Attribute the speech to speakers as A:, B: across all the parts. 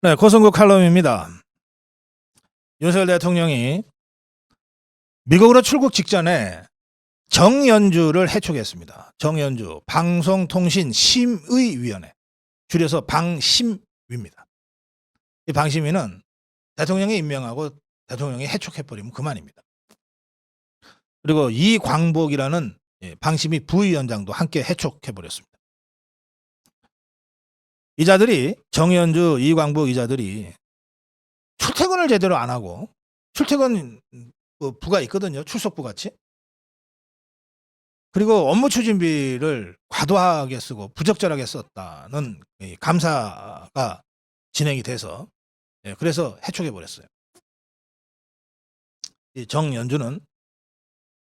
A: 네, 고성국 칼럼입니다. 윤석열 대통령이 미국으로 출국 직전에 정연주를 해촉했습니다. 정연주 방송통신심의위원회, 줄여서 방심위입니다. 이 방심위는 대통령이 임명하고 대통령이 해촉해버리면 그만입니다. 그리고 이광복이라는 방심위 부위원장도 함께 해촉해버렸습니다. 이자들이, 정연주, 이광복 이자들이 출퇴근을 제대로 안 하고, 출퇴근 부가 있거든요. 출석부 같이. 그리고 업무 추진비를 과도하게 쓰고 부적절하게 썼다는 감사가 진행이 돼서, 그래서 해촉해버렸어요. 이 정연주는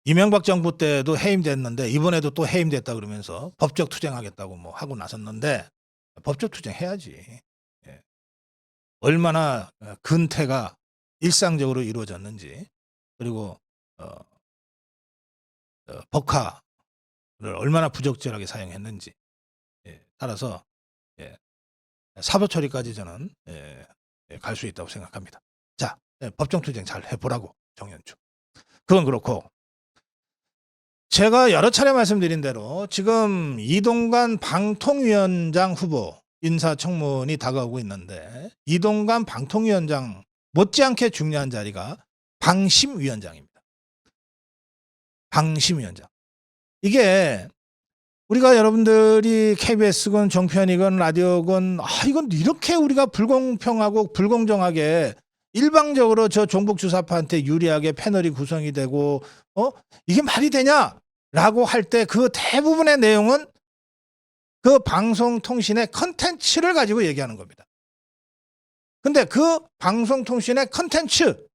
A: 이명박 정부 때도 해임됐는데 이번에도 또 해임됐다 그러면서 법적 투쟁하겠다고 뭐 하고 나섰는데, 법적 투쟁해야지. 얼마나 근태가 일상적으로 이루어졌는지, 그리고 법카를 얼마나 부적절하게 사용했는지 따라서 사법 처리까지 저는 갈 수 있다고 생각합니다. 자, 법정 투쟁 잘 해보라고, 정연주. 그건 그렇고, 제가 여러 차례 말씀드린 대로 지금 이동관 방통위원장 후보 인사청문이 다가오고 있는데, 이동관 방통위원장 못지않게 중요한 자리가 방심위원장입니다. 방심위원장. 이게 우리가, 여러분들이 KBS건 정편이건 라디오건, 이건 이렇게 우리가 불공평하고 불공정하게 일방적으로 저 종북 주사파한테 유리하게 패널이 구성이 되고, 이게 말이 되냐라고 할 때 그 대부분의 내용은 그 방송통신의 컨텐츠를 가지고 얘기하는 겁니다. 근데 그 방송통신의 컨텐츠,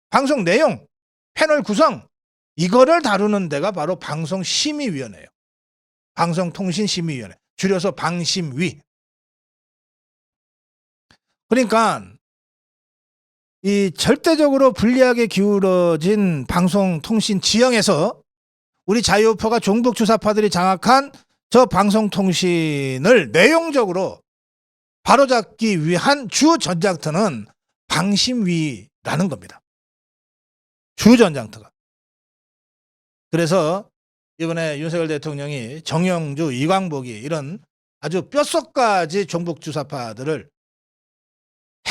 A: 방송 내용, 패널 구성, 이거를 다루는 데가 바로 방송심의위원회예요. 방송통신심의위원회, 줄여서 방심위. 그러니까 이 절대적으로 불리하게 기울어진 방송통신 지형에서 우리 자유우파가 종북 주사파들이 장악한 저 방송통신을 내용적으로 바로잡기 위한 주 전장터는 방심위라는 겁니다. 주 전장터가. 그래서 이번에 윤석열 대통령이 정영주, 이광복이 이런 아주 뼛속까지 종북 주사파들을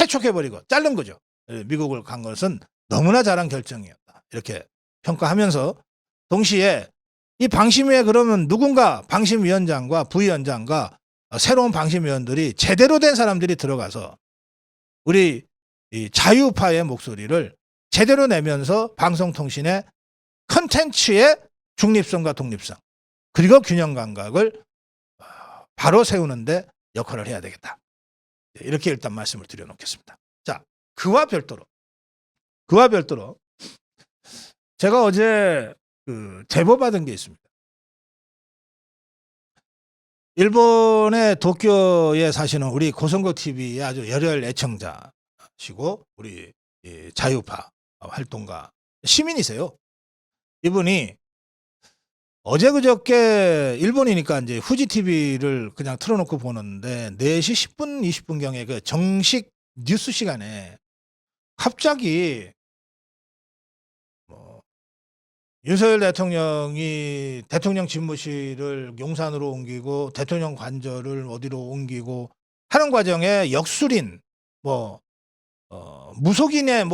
A: 해촉해버리고 자른 거죠. 미국을 간 것은 너무나 잘한 결정이었다, 이렇게 평가하면서, 동시에 이 방심위에 그러면 누군가 방심위원장과 부위원장과 새로운 방심위원들이 제대로 된 사람들이 들어가서 우리 이 자유파의 목소리를 제대로 내면서 방송통신의 컨텐츠의 중립성과 독립성, 그리고 균형 감각을 바로 세우는데 역할을 해야 되겠다, 이렇게 일단 말씀을 드려놓겠습니다. 자, 그와 별도로 제가 어제 제보 받은 게 있습니다. 일본의 도쿄에 사시는 우리 고성국 TV의 아주 열혈 애청자시고 우리 자유파 활동가 시민이세요. 이분이 어제 그저께, 일본이니까 이제 후지 TV를 그냥 틀어놓고 보는데 4시 10분 20분경에 그 정식 뉴스 시간에 갑자기 윤석열 대통령이 대통령 집무실을 용산으로 옮기고 대통령 관저를 어디로 옮기고 하는 과정에 역술인, 무속인의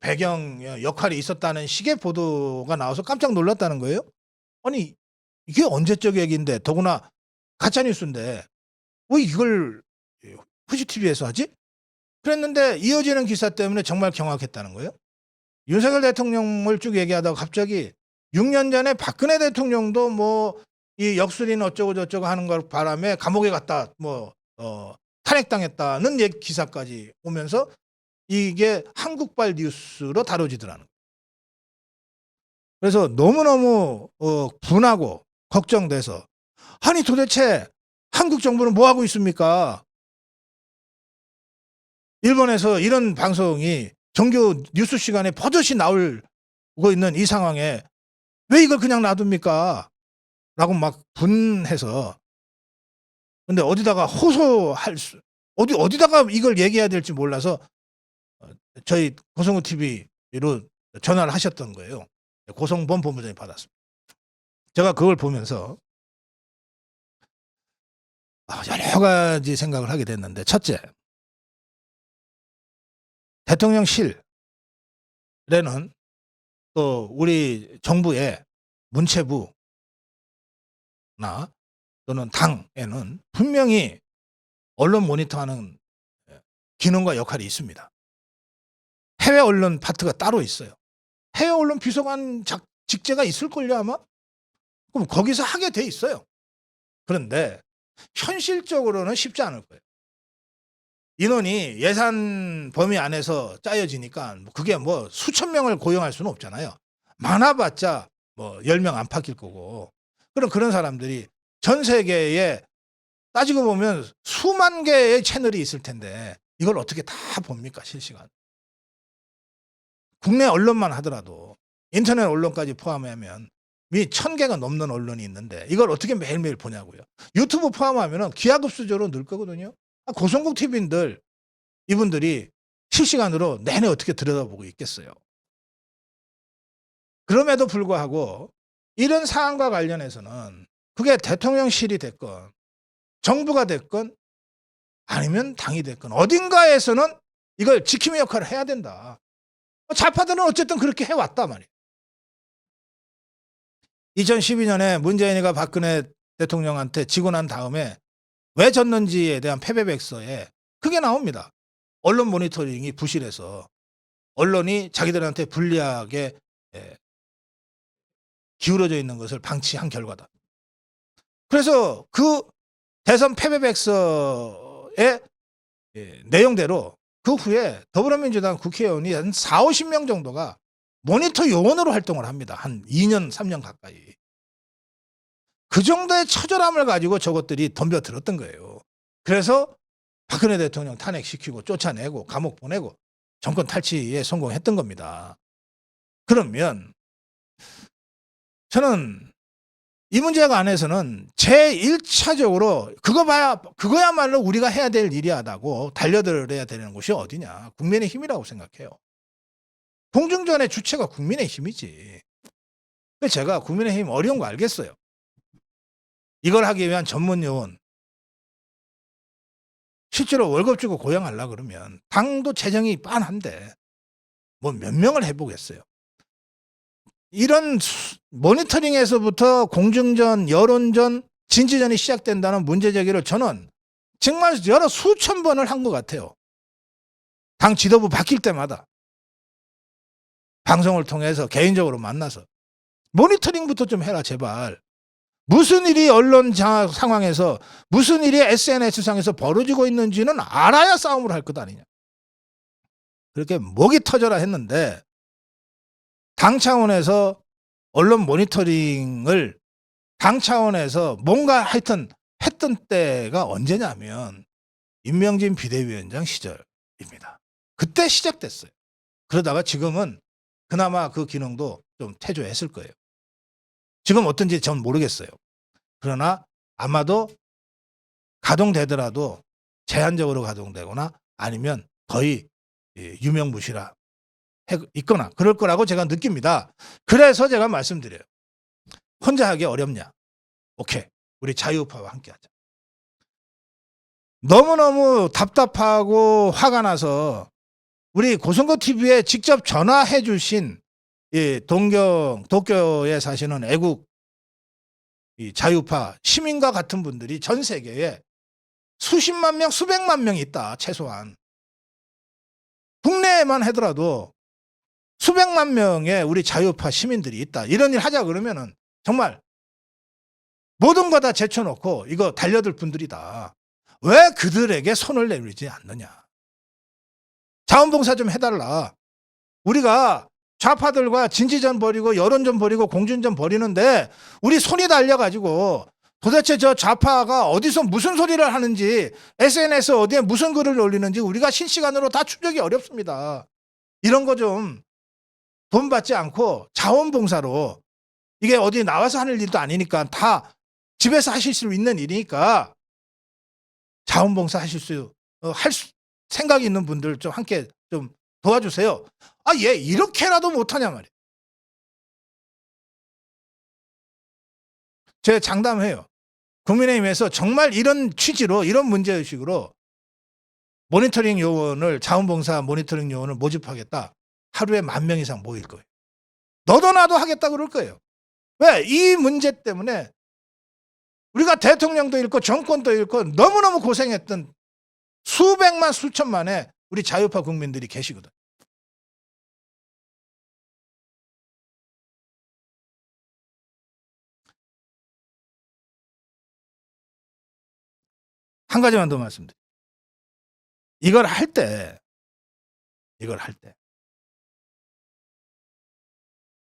A: 배경 역할이 있었다는 식의 보도가 나와서 깜짝 놀랐다는 거예요. 아니, 이게 언제적 얘기인데, 더구나 가짜뉴스인데 왜 이걸 후지TV에서 하지? 그랬는데 이어지는 기사 때문에 정말 경악했다는 거예요. 윤석열 대통령을 쭉 얘기하다가 갑자기 6년 전에 박근혜 대통령도 이 역술인 어쩌고 저쩌고 하는 걸 바람에 감옥에 갔다, 탄핵당했다는 기사까지 오면서 이게 한국발 뉴스로 다뤄지더라는 거예요. 그래서 너무너무 분하고 걱정돼서, 아니 도대체 한국 정부는 뭐 하고 있습니까? 일본에서 이런 방송이 정규 뉴스 시간에 버젓이 나오고 있는 이 상황에 왜 이걸 그냥 놔둡니까? 라고 막 분해서, 근데 어디다가 호소할 수 어디다가 이걸 얘기해야 될지 몰라서 저희 고성구 TV로 전화를 하셨던 거예요. 고성범 본부장이 받았습니다. 제가 그걸 보면서 여러 가지 생각을 하게 됐는데, 첫째, 대통령실에는 또 우리 정부의 문체부나 또는 당에는 분명히 언론 모니터하는 기능과 역할이 있습니다. 해외 언론 파트가 따로 있어요. 해외 언론 비서관 직제가 있을걸요 아마? 그럼 거기서 하게 돼 있어요. 그런데 현실적으로는 쉽지 않을 거예요. 인원이 예산 범위 안에서 짜여지니까 그게 뭐 수천 명을 고용할 수는 없잖아요. 많아봤자 뭐 10명 안팎일 거고. 그럼 그런 사람들이 전 세계에 따지고 보면 수만 개의 채널이 있을 텐데 이걸 어떻게 다 봅니까, 실시간. 국내 언론만 하더라도 인터넷 언론까지 포함하면 미 1000개가 넘는 언론이 있는데 이걸 어떻게 매일매일 보냐고요. 유튜브 포함하면 기하급수적으로 늘 거거든요. 고성국 TV인들 이분들이 실시간으로 내내 어떻게 들여다보고 있겠어요. 그럼에도 불구하고 이런 사안과 관련해서는 그게 대통령실이 됐건 정부가 됐건 아니면 당이 됐건 어딘가에서는 이걸 지킴이 역할을 해야 된다. 좌파들은 어쨌든 그렇게 해왔단 말이에요. 2012년에 문재인이가 박근혜 대통령한테 지고 난 다음에 왜 졌는지에 대한 패배백서에 그게 나옵니다. 언론 모니터링이 부실해서 언론이 자기들한테 불리하게 기울어져 있는 것을 방치한 결과다. 그래서 그 대선 패배백서의 내용대로 그 후에 더불어민주당 국회의원이 한 40~50명 정도가 모니터 요원으로 활동을 합니다. 한 2년, 3년 가까이. 그 정도의 처절함을 가지고 저것들이 덤벼들었던 거예요. 그래서 박근혜 대통령 탄핵시키고 쫓아내고 감옥 보내고 정권 탈취에 성공했던 겁니다. 그러면 저는 이 문제가 안에서는 제1차적으로 그거야말로 우리가 해야 될 일이야라고 달려들어야 되는 곳이 어디냐. 국민의힘이라고 생각해요. 공중전의 주체가 국민의힘이지. 그래서 제가 국민의힘 어려운 거 알겠어요. 이걸 하기 위한 전문 요원 실제로 월급 주고 고용하려고 그러면 당도 재정이 빤한데 뭐 몇 명을 해보겠어요. 이런 모니터링에서부터 공중전, 여론전, 진지전이 시작된다는 문제 제기를 저는 정말 여러 수천 번을 한 것 같아요. 당 지도부 바뀔 때마다 방송을 통해서 개인적으로 만나서 모니터링부터 좀 해라 제발. 무슨 일이 언론 상황에서 무슨 일이 SNS상에서 벌어지고 있는지는 알아야 싸움을 할 것 아니냐. 그렇게 목이 터져라 했는데 당 차원에서 언론 모니터링을 당 차원에서 뭔가 하여튼 했던 때가 언제냐면 임명진 비대위원장 시절입니다. 그때 시작됐어요. 그러다가 지금은 그나마 그 기능도 좀 퇴조했을 거예요. 지금 어떤지 전 모르겠어요. 그러나 아마도 가동되더라도 제한적으로 가동되거나 아니면 거의 유명무실화 있거나 그럴 거라고 제가 느낍니다. 그래서 제가 말씀드려요. 혼자 하기 어렵냐? 오케이. 우리 자유우파와 함께 하자. 너무너무 답답하고 화가 나서 우리 고성고 TV에 직접 전화해 주신 도쿄에 사시는 애국 자유파 시민과 같은 분들이 전 세계에 수십만 명, 수백만 명이 있다. 최소한. 국내에만 하더라도 수백만 명의 우리 자유파 시민들이 있다. 이런 일 하자 그러면은 정말 모든 거 다 제쳐놓고 이거 달려들 분들이다. 왜 그들에게 손을 내밀지 않느냐. 자원봉사 좀 해달라. 우리가 좌파들과 진지전 벌이고 여론전 벌이고 공준전 벌이는데 우리 손이 달려가지고 도대체 저 좌파가 어디서 무슨 소리를 하는지 SNS 어디에 무슨 글을 올리는지 우리가 실시간으로 다 추적이 어렵습니다. 이런 거 좀 돈 받지 않고 자원봉사로 이게 어디 나와서 하는 일도 아니니까 다 집에서 하실 수 있는 일이니까 자원봉사 하실 수 생각이 있는 분들 좀 함께 좀 도와주세요. 아, 얘 이렇게라도 못하냐 말이에요. 제가 장담해요. 국민의힘에서 정말 이런 취지로 이런 문제의식으로 모니터링 요원을 자원봉사 모니터링 요원을 모집하겠다. 하루에 10,000명 이상 모일 거예요. 너도 나도 하겠다 그럴 거예요. 왜? 이 문제 때문에 우리가 대통령도 잃고 정권도 잃고 너무너무 고생했던 수백만 수천만의 우리 자유파 국민들이 계시거든. 한 가지만 더 말씀드릴게요. 이걸 할 때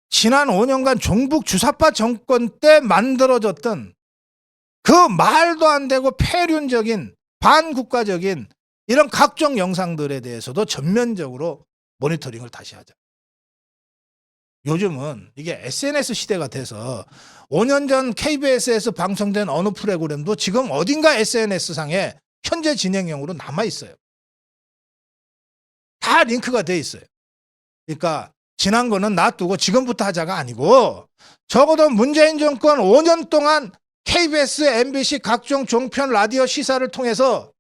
A: 지난 5년간 종북 주사파 정권 때 만들어졌던 그 말도 안 되고 폐륜적인 반국가적인 이런 각종 영상들에 대해서도 전면적으로 모니터링을 다시 하자. 요즘은 이게 SNS 시대가 돼서 5년 전 KBS에서 방송된 어느 프로그램도 지금 어딘가 SNS상에 현재 진행형으로 남아있어요. 다 링크가 돼 있어요. 그러니까 지난 거는 놔두고 지금부터 하자가 아니고 적어도 문재인 정권 5년 동안 KBS, MBC 각종 종편 라디오 시사를 통해서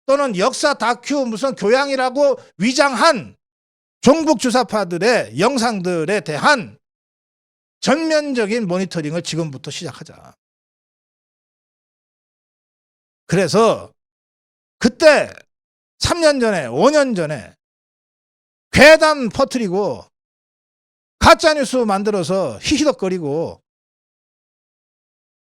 A: 또는 역사 다큐 무슨 교양이라고 위장한 종북 주사파들의 영상들에 대한 전면적인 모니터링을 지금부터 시작하자. 그래서 그때 3년 전에 5년 전에 괴담 퍼뜨리고 가짜뉴스 만들어서 히히덕거리고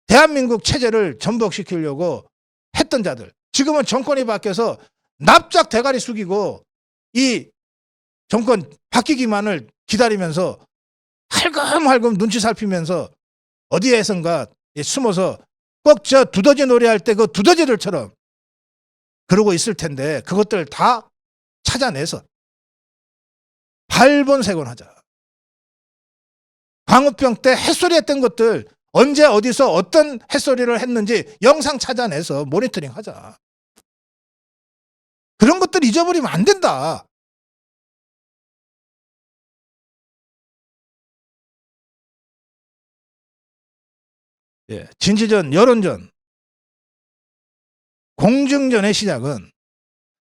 A: 대한민국 체제를 전복시키려고 했던 자들, 지금은 정권이 바뀌어서 납작 대가리 숙이고 이 정권 바뀌기만을 기다리면서 할금할금 눈치 살피면서 어디에선가 숨어서 꼭 저 두더지 놀이할 때 그 두더지들처럼 그러고 있을 텐데 그것들 다 찾아내서 발본색원하자. 광우병 때 햇소리 했던 것들 언제 어디서 어떤 햇소리를 했는지 영상 찾아내서 모니터링 하자. 그런 것들 잊어버리면 안 된다. 예, 진지전, 여론전, 공중전의 시작은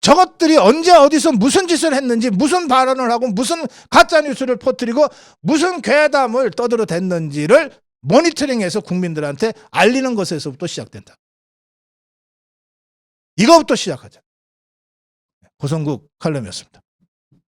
A: 저것들이 언제 어디서 무슨 짓을 했는지 무슨 발언을 하고 무슨 가짜뉴스를 퍼뜨리고 무슨 괴담을 떠들어댔는지를 모니터링해서 국민들한테 알리는 것에서부터 시작된다. 이거부터 시작하자. 고성국 칼럼이었습니다.